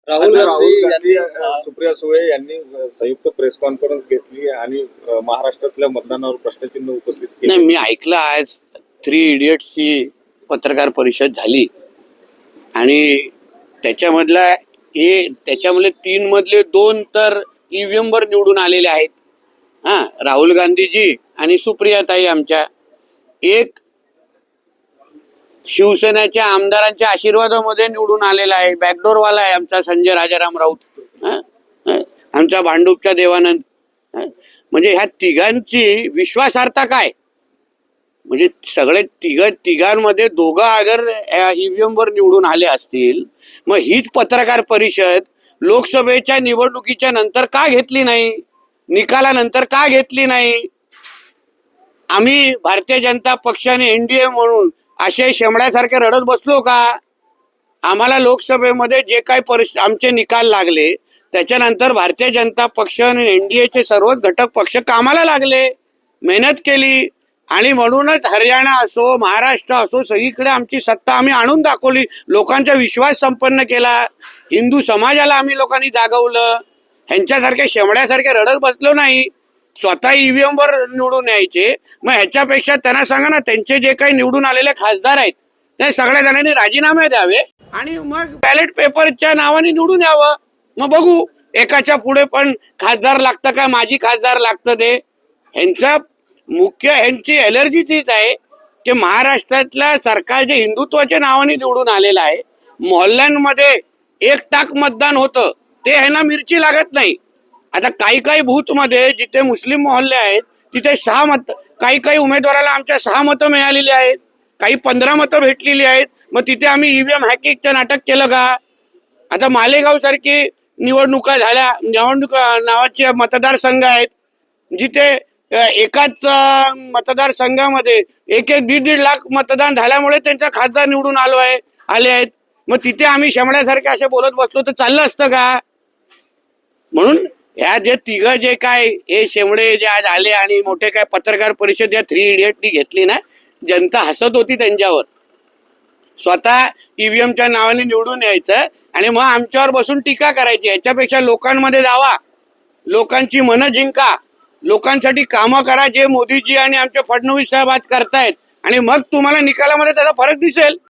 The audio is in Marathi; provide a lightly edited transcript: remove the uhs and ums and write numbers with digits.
राहुल गांधी सुप्रिया सुळे यांनी संयुक्त प्रेस कॉन्फरन्स घेतली आणि महाराष्ट्रातल्या मतदानावर प्रश्नचिन्ह उपस्थित केले. नाही, मी ऐकलं आज 3 इडियट्सची पत्रकार परिषद झाली आणि त्याच्यामधले 3 मधले 2 तर ईव्हीएम वर निवडून आलेले आहेत. राहुल गांधीजी आणि सुप्रियाताई आमच्या. एक शिवसेनेच्या आमदारांच्या आशीर्वादामध्ये निवडून आलेला आहे, बॅकडोरवाला आहे आमचा संजय राजाराम राऊत, आमचा भांडूपचा देवानंद. म्हणजे ह्या तिघांची विश्वासार्हता काय? म्हणजे सगळे तिघांमध्ये दोघं अगर ईव्हीएम वर निवडून आले असतील, मग हीच पत्रकार परिषद लोकसभेच्या निवडणुकीच्या नंतर का घेतली नाही? निकालानंतर का घेतली नाही? आम्ही भारतीय जनता पक्षाने एनडीए म्हणून असे शेमड्यासारखे रडत बसलो का? आम्हाला लोकसभेमध्ये जे काही आमचे निकाल लागले त्याच्यानंतर भारतीय जनता पक्ष आणि एनडीएचे सर्वच घटक पक्ष कामाला लागले, मेहनत केली आणि म्हणूनच हरियाणा असो महाराष्ट्र असो सगळीकडे आमची सत्ता आम्ही आणून दाखवली, लोकांचा विश्वास संपन्न केला, हिंदू समाजाला आम्ही लोकांनी जागवलं. ह्यांच्यासारखे शेमड्यासारखे रडत बसलो नाही. स्वतः ईव्हीएम वर निवडून यायचे. मग ह्याच्यापेक्षा त्यांना सांगा ना, त्यांचे जे काही निवडून आलेले खासदार आहेत ते सगळ्या जणांनी राजीनामे द्यावे आणि मग बॅलेट पेपरच्या नावाने निवडून यावं. मग बघू एकाच्या पुढे पण खासदार लागतं का माजी खासदार लागतं ते. ह्यांची एलर्जी तीच आहे की महाराष्ट्रातल्या सरकार जे हिंदुत्वाच्या नावाने निवडून आलेलं आहे, मोहल्ल्यांमध्ये 1% मतदान होतं ते ह्यांना मिरची लागत नाही. आता काही बूथ मध्ये जिथे मुस्लिम मोहल्ले आहेत तिथे 6 मत, काही उमेदवाराला आमच्या 6 मतं मिळालेली आहेत, काही 15 मतं भेटलेली आहेत. मग तिथे आम्ही ईव्हीएम हॅकिंगचं नाटक केलं का? आता मालेगाव सारखी निवडणुका झाल्या, नावाचे मतदारसंघ आहेत जिथे एकाच मतदारसंघामध्ये 1-1, 1.5 लाख मतदान झाल्यामुळे त्यांचा खासदार निवडून आले आहेत. मग तिथे आम्ही शेमड्यासारखे असे बोलत बसलो तर चाललं असतं का? म्हणून ह्या जे काय हे शेमडे जे आज आले आणि मोठे काय पत्रकार परिषद या 3 इडियटनी घेतली ना, जनता हसत होती त्यांच्यावर. स्वतः ईव्हीएमच्या नावाने निवडून यायचं आणि मग आमच्यावर बसून टीका करायची. याच्यापेक्षा लोकांमध्ये जावा, लोकांची मनं जिंका, लोकांसाठी कामं करा जे मोदीजी आणि आमचे फडणवीस साहेब आज करतायत आणि मग तुम्हाला निकालामध्ये त्याचा फरक दिसेल.